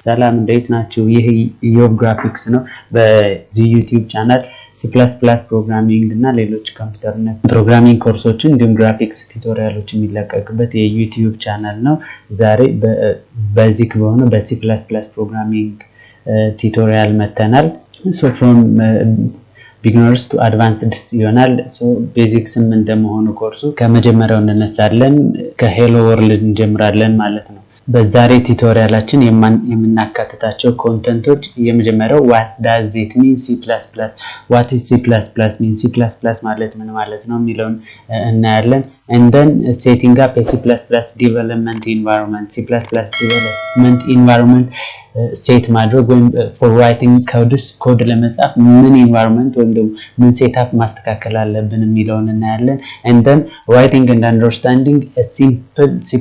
ሰላም እንዴት ናችሁ? ይህ ኢዮብ ግራፊክስ ነው። በዚህ ዩቲዩብ ቻናል C++ ፕሮግራሚንግ እና ሌሎች ኮምፒውተር ነክ ፕሮግራሚንግ ኮርሶችን እንዲሁም ግራፊክስ ቱቶሪያሎች የሚለቀቅበት የዩቲዩብ ቻናል ነው። ዛሬ በቤዚክ በሆነ በC++ ፕሮግራሚንግ ቱቶሪያል መተናል። ሶ ፍሮም ቢግነርስ ቱ አድቫንስድ ይሆናል። ሶ ቤዚክስም እንደመሆኑ ኮርሱ ከመጀመሪያው እንነሳለን፣ ከሄሎ ወርልድ እንጀምራለን ማለት ነው። በዛሬ ቱቶሪያላችን የምናካትታቸው ኮንተንቶች የመጀመሪያው what does it mean C++? what is C++ mean? C++ ማለት ምን ማለት ነው የሚለውን እናያለን። and then setting up a C++ development environment. C++ development environment ሴት ማድረግ ወይም for writing ኮድ ለመጻፍ ምን environment ወይም ደግሞ ምን ሴትአፕ ማስተካከል አለብን የሚለውን እናያለን። and then writing and understanding a simple C++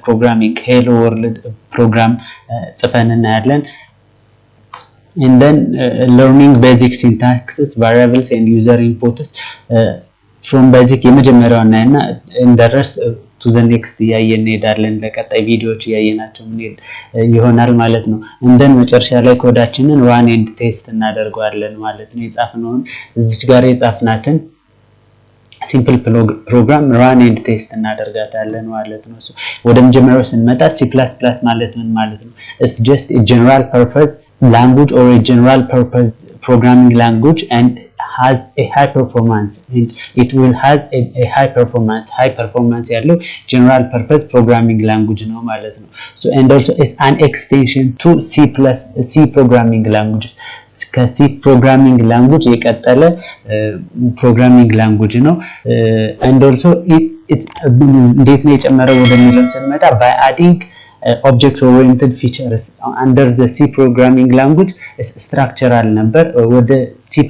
programming hello world program ጽፈን እናያለን። and then learning basic syntaxes, variables and user inputs from basic የመጀመሪያው እናይና and the rest to the next ያየን እንሄዳለን። ለቀጣይ ቪዲዮዎች ያየናቸው ምን ይሆናል ማለት ነው። እንደን መጨረሻ ላይ ኮዳችንን run and test እናደርጋለን ማለት ነው። የጻፍነውን እዚች ጋር የጻፍናትን ሲምፕል ፕሮግራም run and test እናደርጋታለን ማለት ነው። ወደ መጀመሪያው ስንመጣ C++ ማለት ምን ማለት ነው? It's just a general purpose language or a general purpose programming language and has a high performance. It will have a high performance ያለው general purpose programming language ነው ማለት ነው። So and also is an extension to C programming languages. ከC programming language የቀጠለ programming language ነው። and also it's እንዴት ነው የጨመረው ወደሚለው ስንመጣ by adding object oriented features under the C programming language is structural ነበር። ወደ C++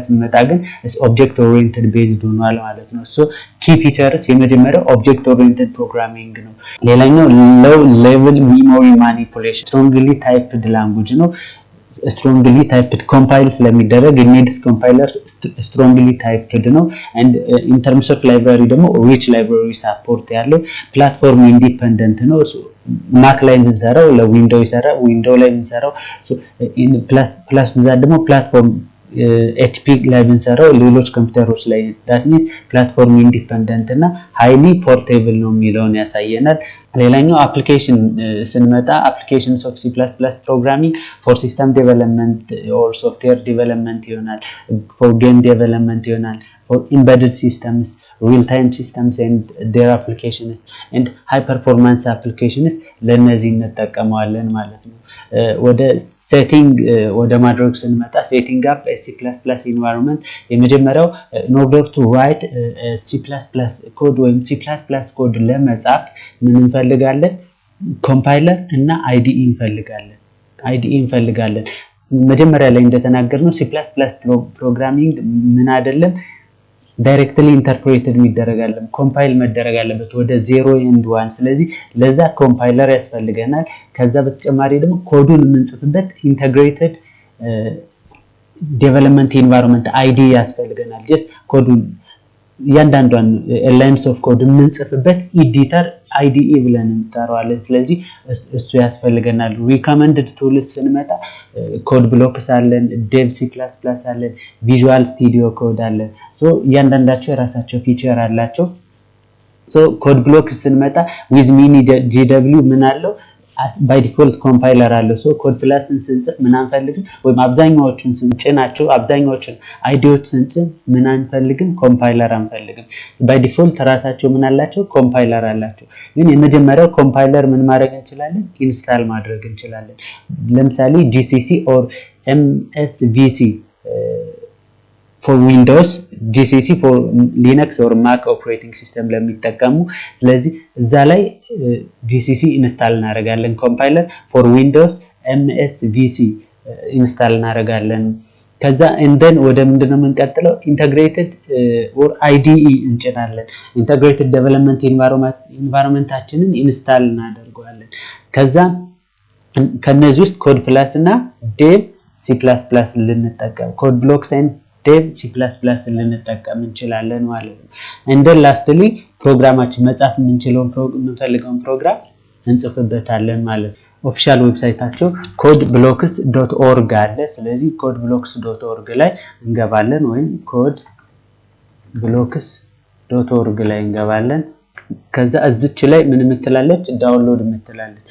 ስንመጣ ግን is object oriented based ሆኗል ማለት ነው። so key features የመጀመሪያው object oriented programming ነው። ሌላኛው low level memory manipulation, strongly typed language ነው። strongly typed compile ስለሚደረግ needs compilers strongly typed ነው። and in terms of library ደግሞ rich library support ያለው platform independent ነው። ማክ ላይ እንሰራው ለዊንዶው ይሰራል፣ ዊንዶው ላይ እንሰራው ፕላስ ብዛት ደግሞ ፕላትፎርም HP ላይ እንሰራው ሌሎች ኮምፒውተሮች ላይ that means platform independent እና highly portable ነው የሚለውን ያሳየናል። ሌላኛው አፕሊኬሽን ስንመጣ applications of C++ programming for system development or software development ይሆናል፣ for game development ይሆናል፣ for embedded systems, real-time systems and their applications and high performance applications ለነዚህ እንጠቀመዋለን ማለት ነው። ወደ ሴቲንግ ወደ ማድረግ ስንመጣ setting up a C++ environment የመጀመሪያው in order to write C++ ኮድ ወይም C++ ኮድ ለመጻፍ ምን እንፈልጋለን? ኮምፓይለር እና IDE እንፈልጋለን። መጀመሪያ ላይ እንደተናገርነው C++ ፕሮግራሚንግ ምን አይደለም ዳይሬክትሊ ኢንተርፕሬትድ የሚደረጋል፣ ኮምፓይል መደረግ አለበት ወደ 0 and 1። ስለዚህ ለዛ ኮምፓይለር ያስፈልገናል። ከዛ በተጨማሪ ደግሞ ኮዱን የምንጽፍበት ኢንተግሬትድ ዴቨሎፕመንት ኢንቫይሮንመንት IDE ያስፈልገናል። ጀስት ኮዱን ያንዳንዷን ላይንስ ኦፍ ኮድ የምንጽፍበት ኤዲተር IDE ብለን እንጠራዋለን። ስለዚህ እሱ ያስፈልገናል። ሪከመንድድ ቱልስ ስንመጣ ኮድ ብሎክስ አለን፣ ዴቭ C++ አለን፣ ቪዥዋል ስቱዲዮ ኮድ አለን። ሶ ያንዳንዳቸው የራሳቸው ፊቸር አላቸው። ሶ ኮድ ብሎክስ ስንመጣ with mini GW ምን አለው? by default compiler አለው። ሶ ኮድ ፕላስን ስንጽፍ ምን አንፈልግም ወይም አብዛኛዎቹን ስንጭናቸው አብዛኛዎቹን አይዲዎች ስንጭን ምን አንፈልግም? ኮምፓይለር አንፈልግም። by default ራሳቸው ምን አላቸው? ኮምፓይለር አላቸው። ግን የመጀመሪያው ኮምፓይለር ምን ማድረግ እንችላለን? ኢንስታል ማድረግ እንችላለን። ለምሳሌ GCC or MSVC for Windows, GCC for Linux or Mac operating system ለሚጠቀሙ ስለዚህ እዛ ላይ GCC ኢንስታል እናደርጋለን። ኮምፓይለር for Windows MSVC ኢንስታል እናደርጋለን። ከዛ እንደን ወደ ምንድነው የምንቀጥለው? ኢንተግሬትድ or IDE እንጭናለን። ኢንተግሬትድ ዴቨሎፕመንት ኢንቫይሮንመንታችንን ኢንስታል እናደርጋለን። ከዛ ከነዚህ ውስጥ ኮድ ፕላስ እና ዴቭ C++ ልንጠቀም ኮድ ብሎክስ and ዴቭ C++ ልንጠቀም እንችላለን ማለት ነው። እንደ ላስትሊ ፕሮግራማችን መጻፍ የምንፈልገውን ፕሮግራም እንጽፍበታለን ማለት ነው። ኦፊሻል ዌብሳይታቸው codeblocks.org አለ። ስለዚህ codeblocks.org ላይ እንገባለን ወይም codeblocks.org ላይ እንገባለን። ከዛ እዚች ላይ ምን ምትላለች ዳውንሎድ ምትላለች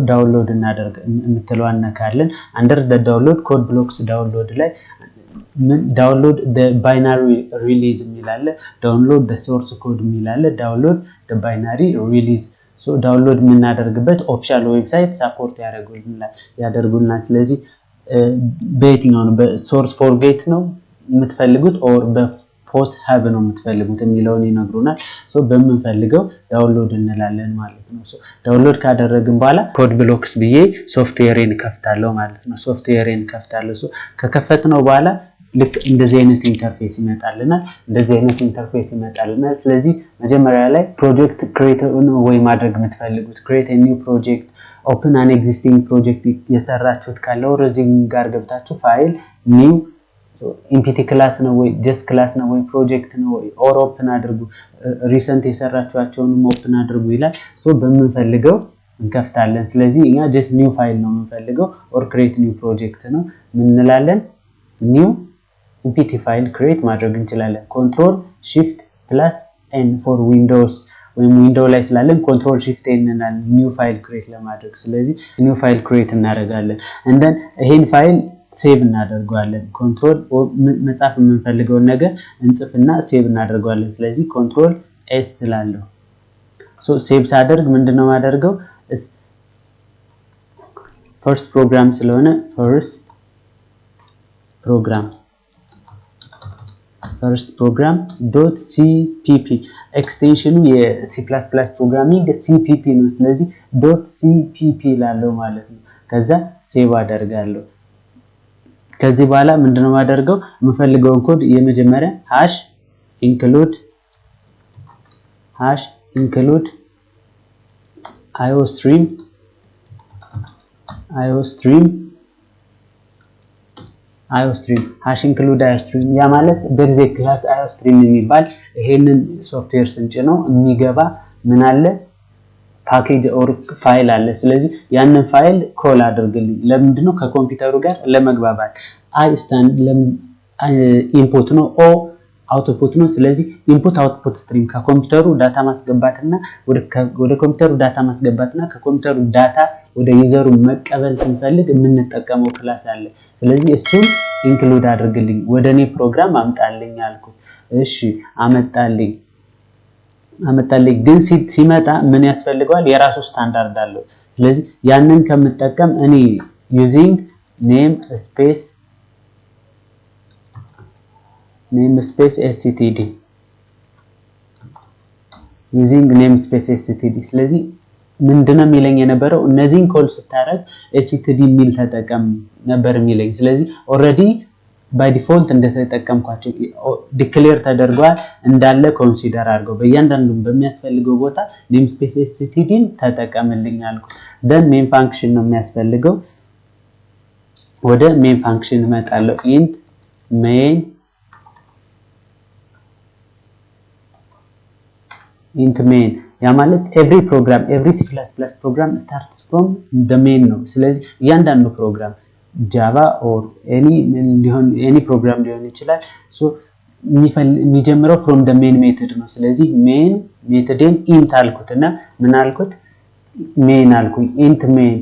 ዳውንሎድ እናደርግ ምትለው አነካለን። አንደር ዳውንሎድ codeblocks ዳውንሎድ ላይ ምን ዳውንሎድ ባይናሪ ሪሊዝ የሚላለ ዳውንሎድ ሶርስ ኮድ የሚላለ ዳውንሎድ ባይናሪ ሪሊዝ ዳውንሎድ የምናደርግበት ኦፊሻል ዌብሳይት ሳፖርት ያደርጉልናል። ስለዚህ በየትኛው ነው በሶርስ ፎርጌት ነው የምትፈልጉት ኦር በፖስ ሀብ ነው የምትፈልጉት የሚለውን ይነግሩናል። በምንፈልገው ዳውንሎድ እንላለን ማለት ነው። ዳውንሎድ ካደረግን በኋላ codeblocks ብዬ ሶፍትዌርን ከፍታለሁ ማለት ነው። ሶፍትዌርን ከፍታለሁ ከከፈትነው በኋላ ልክ እንደዚህ አይነት ኢንተርፌስ ይመጣልናል። ስለዚህ መጀመሪያ ላይ ፕሮጀክት ክሬት ወይ ማድረግ የምትፈልጉት create a new project open an existing project የሰራችሁት ካለ ኦሬዲ ጋር ገብታችሁ ፋይል new ኢምፒቲ ክላስ ነው ወይ ጀስት ክላስ ነው ወይ ፕሮጀክት ነው ወይ ኦር ኦፕን አድርጉ ሪሰንት የሰራችኋቸውን ኦፕን አድርጉ ይላል። በምንፈልገው እንከፍታለን። ስለዚህ እኛ ጀስት ኒው ፋይል ነው የምንፈልገው ኦር create new project ነው ምን እንላለን new ኢምፒቲ ፋይል ክሬት ማድረግ እንችላለን። ኮንትሮል shift plus n for windows ወይም ዊንዶው ላይ ስላለን ኮንትሮል shift n እንላለን ኒው ፋይል ክሬት ለማድረግ። ስለዚህ ኒው ፋይል ክሬት እናደርጋለን and ይሄን ፋይል ሴቭ እናደርጋለን። ኮንትሮል መጻፍ የምንፈልገው ነገር እንጽፍና ሴቭ እናደርጋለን። ስለዚህ ኮንትሮል s ስላለው ሴቭ ሳደርግ ምንድነው ማደርገው ፈርስት ፕሮግራም ስለሆነ first program.cpp ኤክስቴንሽኑ የC++ ፕሮግራሚንግ cpp ነው። ስለዚህ .cpp ላለው ማለት ነው። ከዛ ሴቭ አደርጋለሁ። ከዚህ በኋላ ምንድነው ማደርገው የምፈልገውን ኮድ የመጀመሪያ #include iostream #include iostream ያ ማለት በጊዜ ክላስ iostream የሚባል ይሄንን ሶፍትዌር ስንጭነው የሚገባ ምን አለ ፓኬጅ ኦር ፋይል አለ። ስለዚህ ያንን ፋይል ኮል አድርግልኝ። ለምንድነው ከኮምፒውተሩ ጋር ለመግባባት አይ ስታንድ ኢንፑት ነው ኦ አውትፑት ነው። ስለዚህ ኢንፑት አውትፑት ስትሪም ከኮምፒውተሩ ዳታ ማስገባትና ወደ ኮምፒውተሩ ዳታ ማስገባትና ከኮምፒውተሩ ዳታ ወደ ዩዘሩ መቀበል ስንፈልግ የምንጠቀመው ክላስ አለ። ስለዚህ እሱን ኢንክሉድ አድርግልኝ ወደኔ ፕሮግራም አምጣልኝ አልኩት። እሺ አመጣልኝ ግን ሲመጣ ምን ያስፈልገዋል የራሱ ስታንዳርድ አለው። ስለዚህ ያንን ከምጠቀም እኔ using namespace std ስለዚህ ምንድነው የሚለኝ የነበረው እነዚህን ኮል ስታረግ std ሚል ተጠቀም ነበር የሚለኝ። ስለዚህ ኦሬዲ ባይ ዲፎልት እንደተጠቀምኳቸው ዲክሌር ተደርጓል እንዳለ ኮንሲደር አድርገው በእያንዳንዱ በሚያስፈልገው ቦታ namespace stdን ተጠቀምልኝ አልኩት። then main function ነው የሚያስፈልገው። ወደ main function እመጣለሁ። int main ያ ማለት every C++ program starts from the main ነው። ስለዚህ እያንዳንዱ ፕሮግራም ጃቫ ኦር any program ሊሆን ይችላል የሚጀምረው from the main method ነው። ስለዚህ main ሜተድን int አልኩትና ምን አልኩት main አልኩኝ int main።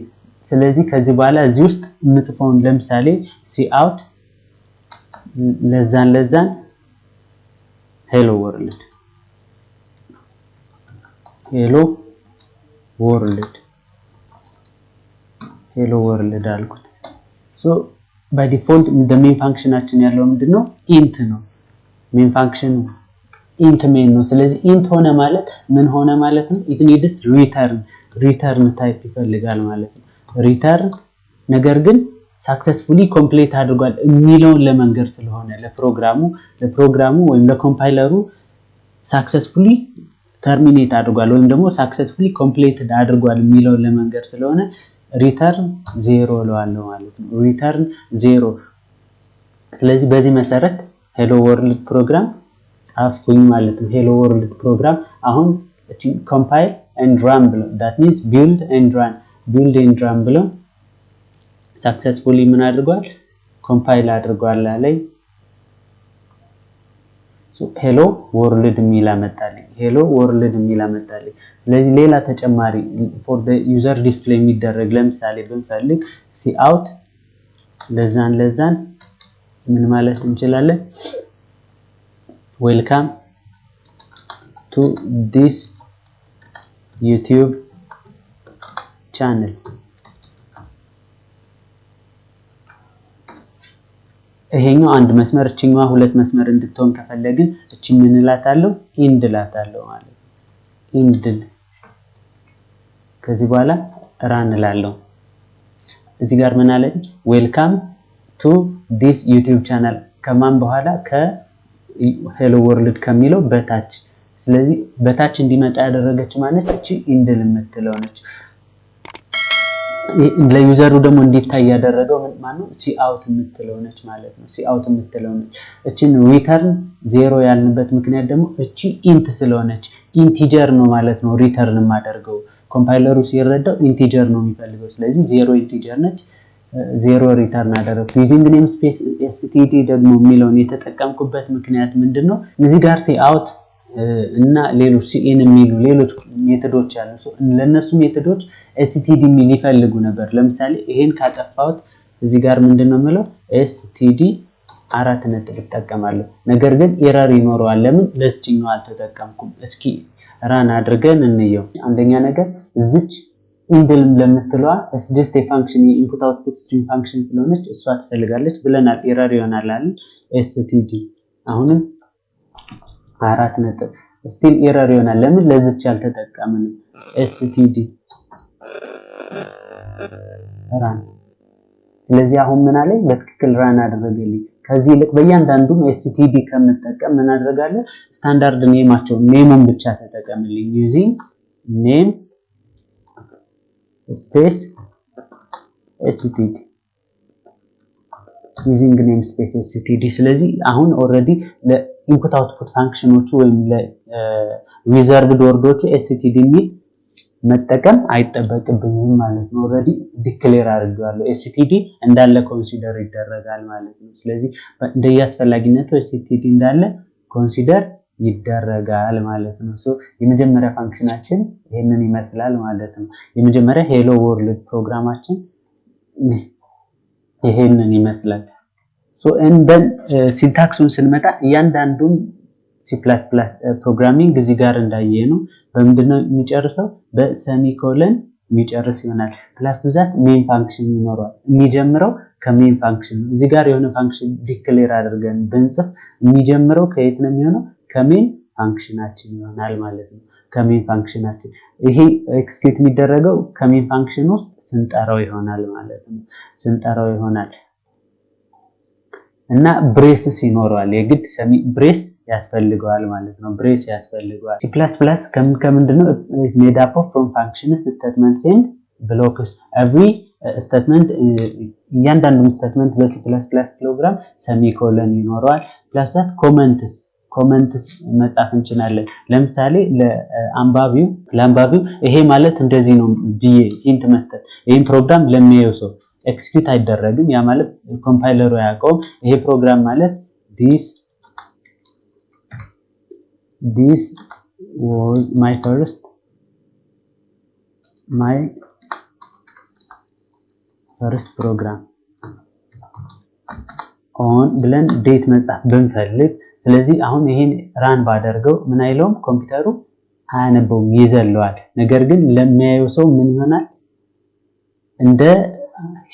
ስለዚህ ከዚህ በኋላ እዚህ ውስጥ ምጽፈውን ለምሳሌ cout ለዛን hello world አልኩት። by default the main functionአችን ያለው ምንድነው int ነው። main function int main ነው። ስለዚህ int ሆነ ማለት ምን ሆነ ማለት ነው it needs return type ይፈልጋል ማለት ነው። return ነገር ግን successfully complete አድርጓል የሚለውን ለመንገር ስለሆነ ለፕሮግራሙ ወይም ለኮምፓይለሩ successfully terminate አድርጓል ወይም ደግሞ successfully completed አድርጓል የሚለውን ለመንገር ስለሆነ return 0 ለዋለው ማለት ነው። return 0 ስለዚህ በዚህ መሰረት hello world program ጻፍኩኝ ማለት ነው። hello world program አሁን compile and run ብሎ that means build and run ቢልድ ኤንድ ራን ብለው ሰክሰስፉሊ ምን አድርጓል ኮምፓይል አድርጓል አለኝ። ሄሎ ወርልድ የሚል አመጣልኝ። ሄሎ ወርልድ የሚል አመጣልኝ። ስለዚህ ሌላ ተጨማሪ ፎር ዘ ዩዘር ዲስፕሌይ የሚደረግ ለምሳሌ ብንፈልግ ሲ አውት ለዛን ምን ማለት እንችላለን ዌልካም ቱ ዲስ ዩቲዩብ ቻናል። ይሄኛው አንድ መስመር እቺኛዋ ሁለት መስመር እንድትሆን ከፈለግን እቺ ምን እላታለሁ ኢንድ እላታለሁ ማለት ነው። ኢንድ ከዚህ በኋላ ራን እላለሁ። እዚህ ጋር ምን አለኝ ዌልካም ቱ ዲስ ዩቲዩብ ቻናል ከማን በኋላ ከሄሎ ወርልድ ከሚለው በታች። ስለዚህ በታች እንዲመጣ ያደረገች ማለት እቺ ኢንድ የምትለው ነች። ለዩዘሩ ደግሞ እንዲታይ ያደረገው ማነው ሲ አውት የምትለው ነች ማለት ነው። ሲ አውት የምትለው ነች። እቺን ሪተርን 0 ያልንበት ምክንያት ደግሞ እቺ ኢንት ስለሆነች ኢንቲጀር ነው ማለት ነው ሪተርን የማደርገው። ኮምፓይለሩ ሲረዳው ኢንቲጀር ነው የሚፈልገው። ስለዚህ 0 ኢንቲጀር ነች 0 ሪተርን አደረኩ። ዩዚንግ ኔም ስፔስ std ደግሞ የሚለውን የተጠቀምኩበት ምክንያት ምንድነው እዚህ ጋር ሲ አውት እና ሌሎች ሲኤን የሚሉ ሌሎች ሜተዶች አሉ። ለነሱ ሜተዶች std የሚል ይፈልጉ ነበር። ለምሳሌ ይሄን ካጠፋሁት እዚህ ጋር ምንድነው የምለው std 4 ነጥብ እጠቀማለሁ። ነገር ግን ኤረር ይኖረዋል። ለምን ለስቲኛው አልተጠቀምኩም? እስኪ ራን አድርገን እንየው። አንደኛ ነገር እዚች ኢንድል ለምትለዋ just a function input output string function ስለሆነች እሷ ትፈልጋለች ብለናል። ኤረር ይሆናል አይደል? std አሁንም 4 ነጥብ ስቲል ኤረር ይሆናል። ለምን ለዚች ያልተጠቀምን? std ራን። ስለዚህ አሁን ምን አለኝ በትክክል ራን አደረገልኝ። ከዚህ ልክ በእያንዳንዱ std ከምጠቀም ምን አደርጋለሁ ስታንዳርድ ኔማቸው ኔሙን ብቻ ተጠቀምልኝ using name space std using name space std። ስለዚህ አሁን ኦሬዲ ለኢንፑት አውትፑት ፋንክሽኖቹ ወይም ለሪዘርቭድ ወርዶቹ std የሚል መጠቀም አይጠበቅብኝም ማለት ነው። ኦሬዲ ዲክሌር አድርጌዋለሁ። std እንዳለ ኮንሲደር ይደረጋል ማለት ነው። ስለዚህ እንደያስፈልጊነቱ std እንዳለ ኮንሲደር ይደረጋል ማለት ነው። የመጀመሪያ ፋንክሽናችን ይሄንን ይመስላል ማለት ነው። የመጀመሪያ ሄሎ ወርልድ ፕሮግራማችን ይሄንን ይመስላል። እንደን ሲንታክሱን ስንመጣ እያንዳንዱን C++ ፕሮግራሚንግ እዚህ ጋር እንዳየነው በምንድነው የሚጨርሰው በሰሚኮለን የሚጨርስ ይሆናል። ፕላስ ዛት ሜን ፋንክሽን ይኖረዋል። የሚጀምረው ከሜን ፋንክሽን ነው። እዚህ ጋር የሆነ ፋንክሽን ዲክሌር አድርገን ብንጽፍ የሚጀምረው ከየት ነው የሚሆነው? ከሜን ፋንክሽናችን ይሆናል ማለት ነው። ከሜን ፋንክሽናችን ይሄ ኤክስኪዩት የሚደረገው ከሜን ፋንክሽን ውስጥ ስንጠራው ይሆናል ማለት ነው። ስንጠራው ይሆናል እና ብሬስስ ይኖረዋል። የግድ ሰሚ ብሬስ ያስፈልገዋል ማለት ነው። ብሬስ ያስፈልገዋል። C++ ከምንድነው is made up of from functions statements and blocks. every statement እያንዳንዱ ስቴትመንት በC++ ፕሮግራም ሰሚኮለን ይኖረዋል። plus that comments መጻፍ እንችላለን። ለምሳሌ ለአንባቢው ይሄ ማለት እንደዚህ ነው ብዬ ሂንት መስጠት። ይሄን ፕሮግራም ለሚያየው ሰው ኤክስኪዩት አይደረግም። ያ ማለት ኮምፓይለሩ ያውቀው ይሄ ፕሮግራም ማለት this was my first program on ብለን ዴት መጻፍ ብንፈልግ ስለዚህ አሁን ይሄን ራን ባደርገው ምን አይለውም ኮምፒውተሩ አያነበውም ይዘለዋል። ነገር ግን ለሚያየው ሰው ምን ይሆናል እንደ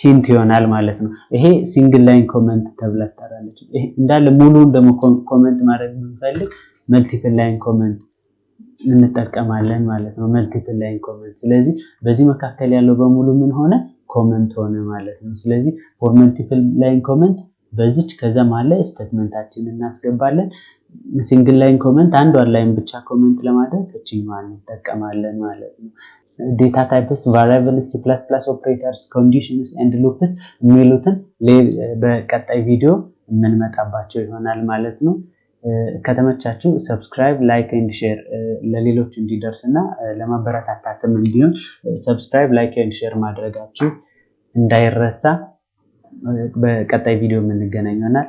ሂንት ይሆናል ማለት ነው። ይሄ ሲንግል ላይን ኮመንት ተብላ ትጠራለች። ይሄ እንዳለ ሙሉውን ደግሞ ኮመንት ማድረግ ብንፈልግ መልቲፕል ላይን ኮመንት እንጠቀማለን ማለት ነው። መልቲፕል ላይን ኮመንት። ስለዚህ በዚህ መካከል ያለው በሙሉ ምን ሆነ ኮመንት ሆነ ማለት ነው። ስለዚህ ፎር መልቲፕል ላይን ኮመንት በዚች ከዛ መሃል ላይ ስቴትመንታችንን እናስገባለን። ሲንግል ላይን ኮመንት አንዷን ላይን ብቻ ኮመንት ለማድረግ እቺኛዋን እንጠቀማለን ማለት ነው። ዴታ ታይፕስ ቫሪያብልስ C++ ኦፕሬተርስ ኮንዲሽንስ ኤንድ ሉፕስ የሚሉትን በቀጣይ ቪዲዮ የምንመጣባቸው ይሆናል ማለት ነው። ከተመቻችሁ ሰብስክራይብ፣ ላይክ ኤንድ ሼር ለሌሎች እንዲደርስና ለማበረታታትም እንዲሆን ሰብስክራይብ፣ ላይክ ኤንድ ሼር ማድረጋችሁ እንዳይረሳ። በቀጣይ ቪዲዮ የምንገናኝ ይሆናል።